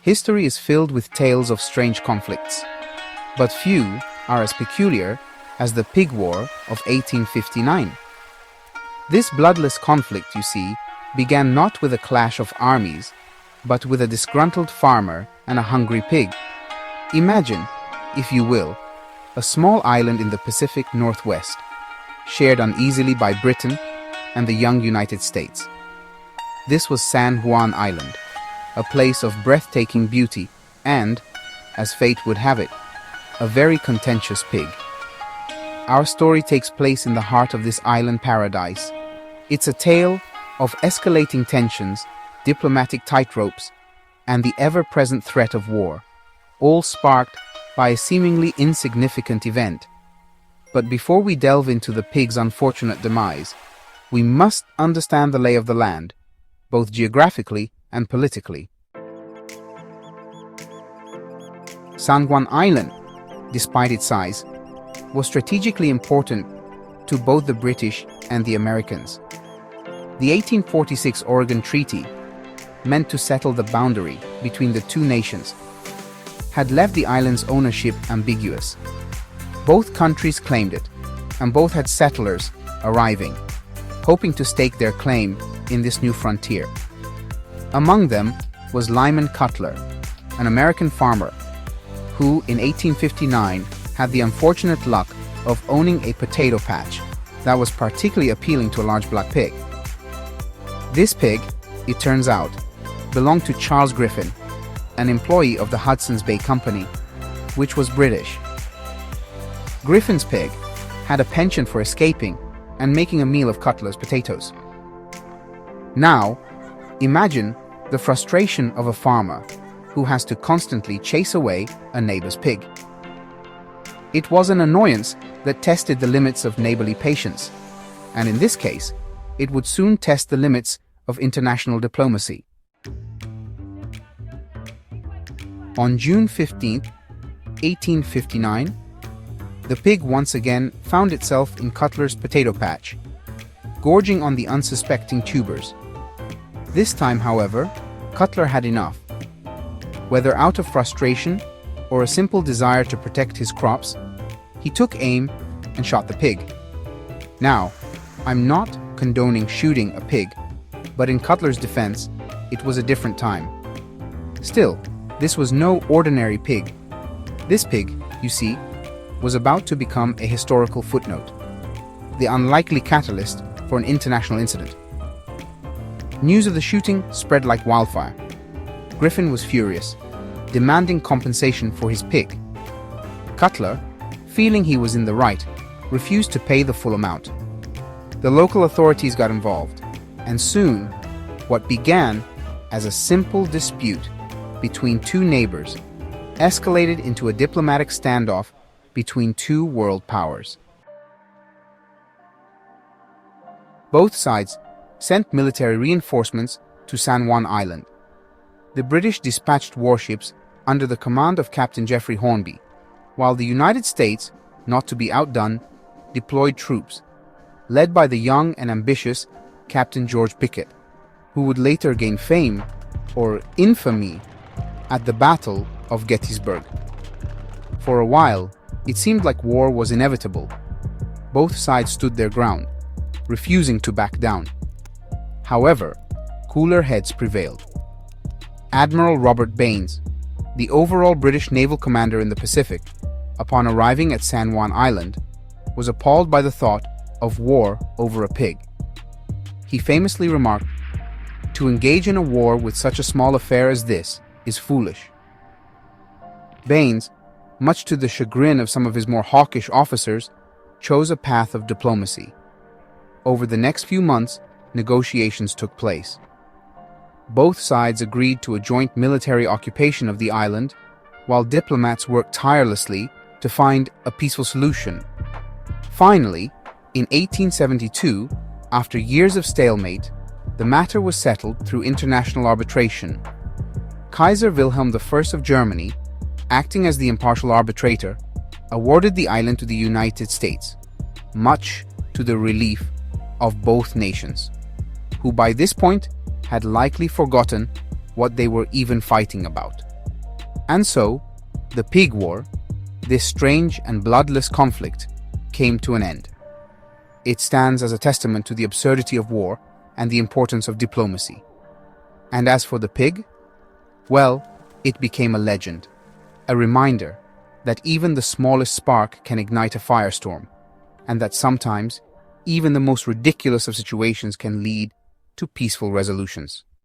History is filled with tales of strange conflicts, but few are as peculiar as the Pigwar of 1859. This bloodless conflict, you see, began not with a clash of armies, but with a disgruntled farmer and a hungry pig. Imagine, if you will, a small island in the Pacific Northwest, shared uneasily by Britain and the young United States. This was San Juan Island, a place of breathtaking beauty and, as fate would have it, a very contentious pig. Our story takes place in the heart of this island paradise. It's a tale of escalating tensions, diplomatic tightropes, and the ever-present threat of war, all sparked by a seemingly insignificant event. But before we delve into the pig's unfortunate demise, we must understand the lay of the land, both geographically and politically. San Juan Island, despite its size, was strategically important to both the British and the Americans. The 1846 Oregon Treaty, meant to settle the boundary between the two nations, had left the island's ownership ambiguous. Both countries claimed it, and both had settlers arriving, hoping to stake their claim in this new frontier. Among them was Lyman Cutler, an American farmer, who in 1859 had the unfortunate luck of owning a potato patch that was particularly appealing to a large black pig. This pig, it turns out, belonged to Charles Griffin, an employee of the Hudson's Bay Company, which was British. Griffin's pig had a penchant for escaping and making a meal of Cutler's potatoes. Now, imagine the frustration of a farmer who has to constantly chase away a neighbor's pig. It was an annoyance that tested the limits of neighborly patience, and in this case, it would soon test the limits of international diplomacy. On June 15, 1859, the pig once again found itself in Cutler's potato patch, gorging on the unsuspecting tubers. This time, however, Cutler had enough. Whether out of frustration or a simple desire to protect his crops, he took aim and shot the pig. Now, I'm not condoning shooting a pig, but in Cutler's defense, it was a different time. Still, this was no ordinary pig. This pig, you see, was about to become a historical footnote, the unlikely catalyst for an international incident. News of the shooting spread like wildfire. Griffin was furious, demanding compensation for his pig. Cutler, feeling he was in the right, refused to pay the full amount. The local authorities got involved, and soon, what began as a simple dispute between two neighbors escalated into a diplomatic standoff between two world powers. Both sides sent military reinforcements to San Juan Island. The British dispatched warships under the command of Captain Geoffrey Hornby, while the United States, not to be outdone, deployed troops, led by the young and ambitious Captain George Pickett, who would later gain fame, or infamy, at the Battle of Gettysburg. For a while, it seemed like war was inevitable. Both sides stood their ground, refusing to back down. However, cooler heads prevailed. Admiral Robert Baines, the overall British naval commander in the Pacific, upon arriving at San Juan Island, was appalled by the thought of war over a pig. He famously remarked, "To engage in a war with such a small affair as this is foolish." Baines, much to the chagrin of some of his more hawkish officers, chose a path of diplomacy. Over the next few months, negotiations took place. Both sides agreed to a joint military occupation of the island, while diplomats worked tirelessly to find a peaceful solution. Finally, in 1872, after years of stalemate, the matter was settled through international arbitration. Kaiser Wilhelm I of Germany, acting as the impartial arbitrator, awarded the island to the United States, much to the relief of both nations, who by this point had likely forgotten what they were even fighting about. And so, the Pigwar, this strange and bloodless conflict, came to an end. It stands as a testament to the absurdity of war and the importance of diplomacy. And as for the pig, well, it became a legend, a reminder that even the smallest spark can ignite a firestorm, and that sometimes even the most ridiculous of situations can lead to peaceful resolutions.